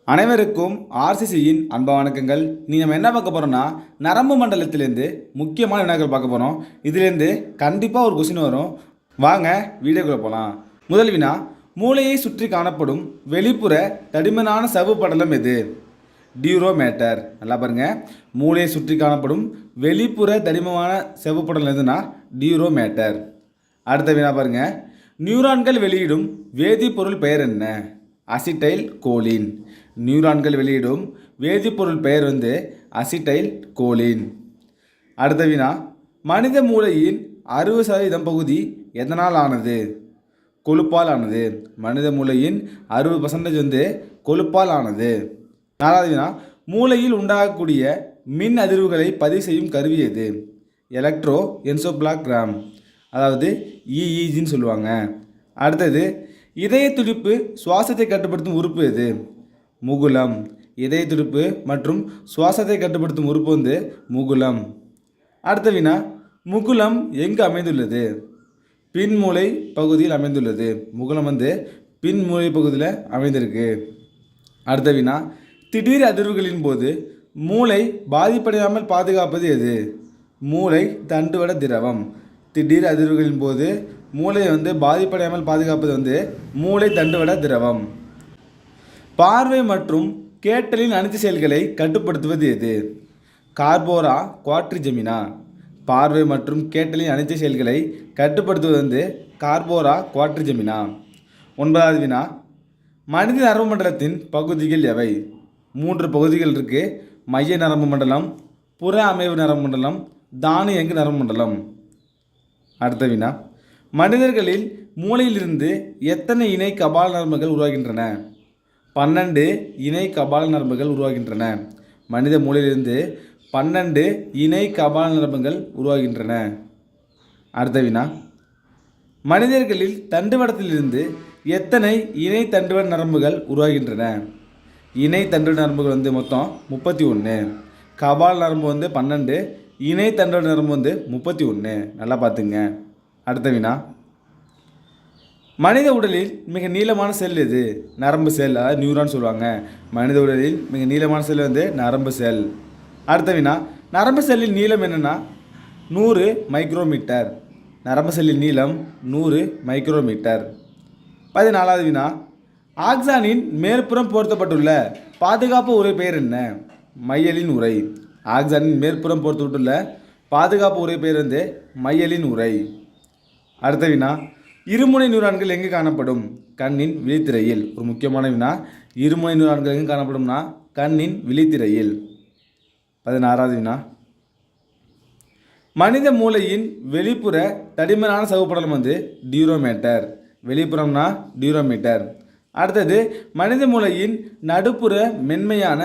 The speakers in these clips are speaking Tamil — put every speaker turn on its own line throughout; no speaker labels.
அனைவருக்கும் ஆர்சிசியின் அன்ப வணக்கங்கள். நீ நம்ம என்ன பார்க்க போகிறோம்னா, நரம்பு மண்டலத்திலேருந்து முக்கியமான வினாக்கள் பார்க்க போகிறோம். இதுலேருந்து கண்டிப்பாக ஒரு கொஸ்டின் வரும். வாங்க வீடியோக்குள்ளே போகலாம். முதல் வினா, மூளையை சுற்றி காணப்படும் வெளிப்புற தடிமனான சவ்வு படலம் எது? டியூரோமேட்டர். நல்லா பாருங்கள், மூளையை சுற்றி காணப்படும் வெளிப்புற தடிமமான செவ்வு படலம் எதுனா டியூரோமேட்டர். அடுத்த வினா பாருங்கள், நியூரான்கள் வெளியிடும் வேதிப்பொருள் பெயர் என்ன? அசிட்டைல் கோலின். நியூரான்கள் வெளியிடும் வேதிப்பொருள் பெயர் அசிட்டைல் கோலின். அடுத்த வினா, மனித மூளையின் 60% பகுதி எதனால் ஆனது? கொழுப்பால் ஆனது. மனித மூளையின் 60% கொழுப்பால் ஆனது. நாலாவது வினா, மூளையில் உண்டாகக்கூடிய மின் அதிர்வுகளை பதிவு செய்யும் கருவி எது? எலக்ட்ரோ என்சோப்ளாகிராம், அதாவது இஇஜின்னு சொல்லுவாங்க. அடுத்தது, இதய துடிப்பு சுவாசத்தை கட்டுப்படுத்தும் உறுப்பு எது? முகுளம். இதய துடிப்பு மற்றும் சுவாசத்தை கட்டுப்படுத்தும் உறுப்பு முகுளம். அடுத்த வினா, முகுளம் எங்கு அமைந்துள்ளது? பின்மூளை பகுதியில் அமைந்துள்ளது. முகுளம் பின்மூளை பகுதியில் அமைந்திருக்கு. அடுத்த வினா, திடீர் அதிர்வுகளின் போது மூளை பாதிப்படையாமல் பாதுகாப்பது எது? மூளை தண்டுவட திரவம். திடீர் அதிர்வுகளின் போது மூளையை பாதிப்படையாமல் பாதுகாப்பது மூளை தண்டுவட திரவம். பார்வை மற்றும் கேட்டலின் அனைத்து செயல்களை கட்டுப்படுத்துவது எது? கார்போரா குவாட்ரிஜெமினா. பார்வை மற்றும் கேட்டலின் அனைத்து செயல்களை கட்டுப்படுத்துவது கார்போரா குவாட்ரிஜெமினா. 9வது வினா, மனித நரம்பு மண்டலத்தின் பகுதிகள் எவை? 3 பகுதிகள் இருக்கு. மைய நரம்பு மண்டலம், புற அமைவு நரம்பு மண்டலம், தானியங்கு நரம்பு மண்டலம். அடுத்த வினா, மனிதர்களில் மூளையிலிருந்து எத்தனை இணை கபால நரம்புகள் உருவாகின்றன? 12 இணை கபால நரம்புகள் உருவாகின்றன. மனித மூளையிலிருந்து 12 இணை கபால நரம்புகள் உருவாகின்றன. அடுத்த வினா, மனிதர்களில் தண்டுவடத்திலிருந்து எத்தனை இணை தண்டுவட நரம்புகள் உருவாகின்றன? இணை தண்டுவட நரம்புகள் மொத்தம் 31. கபால நரம்பு 12, இணை தண்டுவட நரம்பு 31. நல்லா பார்த்துங்க. அடுத்த வினா, மனித உடலில் மிக நீளமான செல் எது? நரம்பு செல், அதாவது நியூரான் சொல்லுவாங்க. மனித உடலில் மிக நீளமான செல் நரம்பு செல். அடுத்த வினா, நரம்பு செல்லின் நீளம் என்னென்னா 100 மைக்ரோமீட்டர். நரம்பு செல்லின் நீளம் 100 மைக்ரோமீட்டர். 14வது வினா, ஆக்சானின் மேற்புறம் பொருத்தப்பட்டுள்ள பாதுகாப்பு உரை பெயர் என்ன? மையலின் உரை. ஆக்சானின் மேற்புறம் பொருத்தப்பட்டுள்ள பாதுகாப்பு உரை பெயர் மையலின் உரை. அடுத்த வினா, இருமுனை நியூரான்கள் எங்கே காணப்படும்? கண்ணின் விழித்திரையில். ஒரு முக்கியமான வினா, இருமுனை நியூரான்கள் எங்கே காணப்படும்னா கண்ணின் விழித்திரையில். 16வது வினா, மனித மூளையின் வெளிப்புற தடிமனான சவ்வுப்படலம் டியூரோமேட்டர். வெளிப்புறம்னா டியூரோமீட்டர். அடுத்தது, மனித மூளையின் நடுப்புற மென்மையான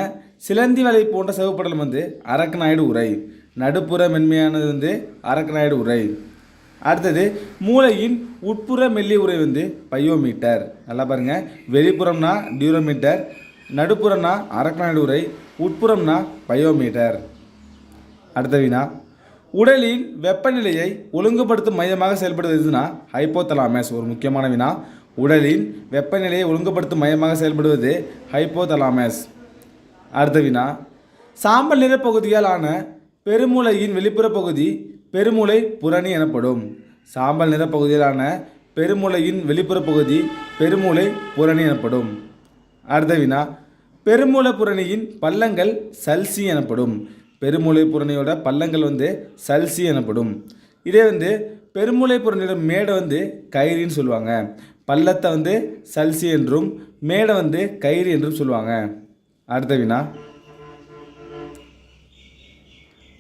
சிலந்தி வலை போன்ற சவ்வுப்படலம் அரக்கனாய்டு உறை. நடுப்புற மென்மையானது அரக்கனாய்டு உறை. அடுத்தது, மூளையின் உட்புற மெல்லிய உறை பயோமீட்டர். நல்லா பாருங்கள், வெளிப்புறம்னா டியூரோமீட்டர், நடுப்புறம்னா அரக்கனாய்டு உறை, உட்புறம்னா பயோமீட்டர். அடுத்த வினா, உடலின் வெப்பநிலையை ஒழுங்குபடுத்தும் மையமாக செயல்படுவதுனா ஹைப்போதலாமஸ். ஒரு முக்கியமான வினா, உடலின் வெப்பநிலையை ஒழுங்குபடுத்தும் மையமாக செயல்படுவது ஹைப்போதலாமஸ். அடுத்த வினா, சாம்பல் நிற பகுதியால் ஆன பெருமூளையின் வெளிப்புற பகுதி பெருமூளை புரணி எனப்படும். சாம்பல் நிற பகுதியிலான பெருமூளையின் வெளிப்புற பகுதி பெருமூளை புரணி எனப்படும். அடுத்த வினா, பெருமூளை புரணியின் பள்ளங்கள் சல்சி எனப்படும். பெருமூளை புரணியோட பள்ளங்கள் சல்சி எனப்படும். இதே பெருமூளை புரணியோட மேடை கயிறின்னு சொல்லுவாங்க. பள்ளத்தை சல்சி என்றும் மேடை கயிறு என்றும் சொல்லுவாங்க. அடுத்த வினா,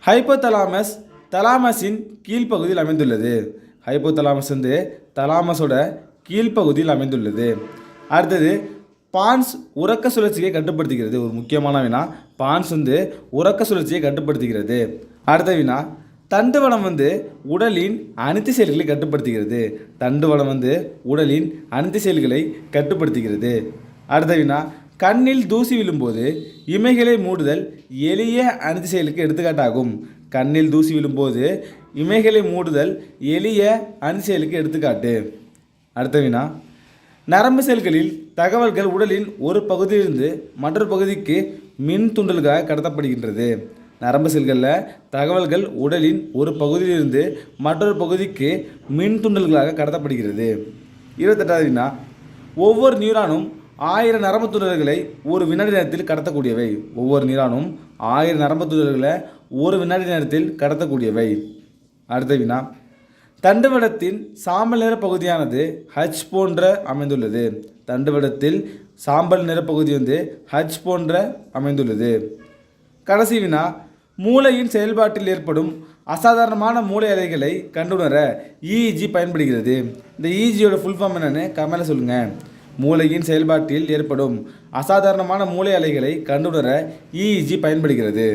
ஹைப்போதலாமஸ் தலாமஸின் கீழ்ப்பகுதியில் அமைந்துள்ளது. ஹைப்போதலாமஸ் தலாமஸோட கீழ்ப்பகுதியில் அமைந்துள்ளது. அடுத்தது, பான்ஸ் உறக்க சுழற்சியை கட்டுப்படுத்துகிறது. ஒரு முக்கியமான வினா, பான்ஸ் உறக்க சுழற்சியை கட்டுப்படுத்துகிறது. அடுத்த வினா, தண்டுவடம் உடலின் அனைத்து செயல்களை கட்டுப்படுத்துகிறது. தண்டுவடம் உடலின் அனைத்து செயல்களை கட்டுப்படுத்துகிறது. அடுத்த வினா, கண்ணில் தூசி விழும்போது இமைகளை மூடுதல் எளிய அனைத்து செயலுக்கு எடுத்துக்காட்டாகும். கண்ணில் தூசி விழும்போது இமைகளை மூடுதல் எளிய அனைத்து செயலுக்கு எடுத்துக்காட்டு. அடுத்த வினா, நரம்பு செல்களில் தகவல்கள் உடலின் ஒரு பகுதியிலிருந்து மற்றொரு பகுதிக்கு மின் தூண்டல்களாக கடத்தப்படுகின்றது. நரம்பு செல்களில் தகவல்கள் உடலின் ஒரு பகுதியிலிருந்து மற்றொரு பகுதிக்கு மின் தூண்டல்களாக கடத்தப்படுகிறது. 28வது வினா, ஒவ்வொரு நியூரானும் 1000 நரம்பு தூண்டல்களை ஒரு வினாடி நேரத்தில் கடத்தக்கூடியவை. ஒவ்வொரு நியூரானும் 1000 நரம்பு தூண்டல்களை ஒரு வினாடி நேரத்தில் கடத்தக்கூடியவை. அடுத்த வினா, தண்டுவடத்தின் சாம்பல் நிற பகுதியானது ஹச் போன்ற அமைந்துள்ளது. தண்டுவடத்தில் சாம்பல் நிற பகுதி ஹச் போன்ற அமைந்துள்ளது. கடைசி வினா, மூளையின் செயல்பாட்டில் ஏற்படும் அசாதாரணமான மூளை அலைகளை கண்டுணர இஇஜி பயன்படுகிறது. இந்த இஇஜியோட ஃபுல் ஃபார்ம் என்னன்னு கமெண்ட்ல சொல்லுங்கள். மூளையின் செயல்பாட்டில் ஏற்படும் அசாதாரணமான மூளை அலைகளை கண்டுணர இஇஜி பயன்படுகிறது.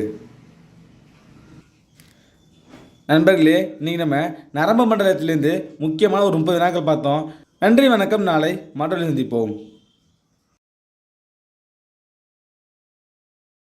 நண்பர்களே, இன்றைக்கி நம்ம நரம்பு மண்டலத்திலேருந்து முக்கியமான ஒரு 30 வினாக்கள் பார்த்தோம். நன்றி, வணக்கம். நாளை மற்றொரு சந்திப்போம்.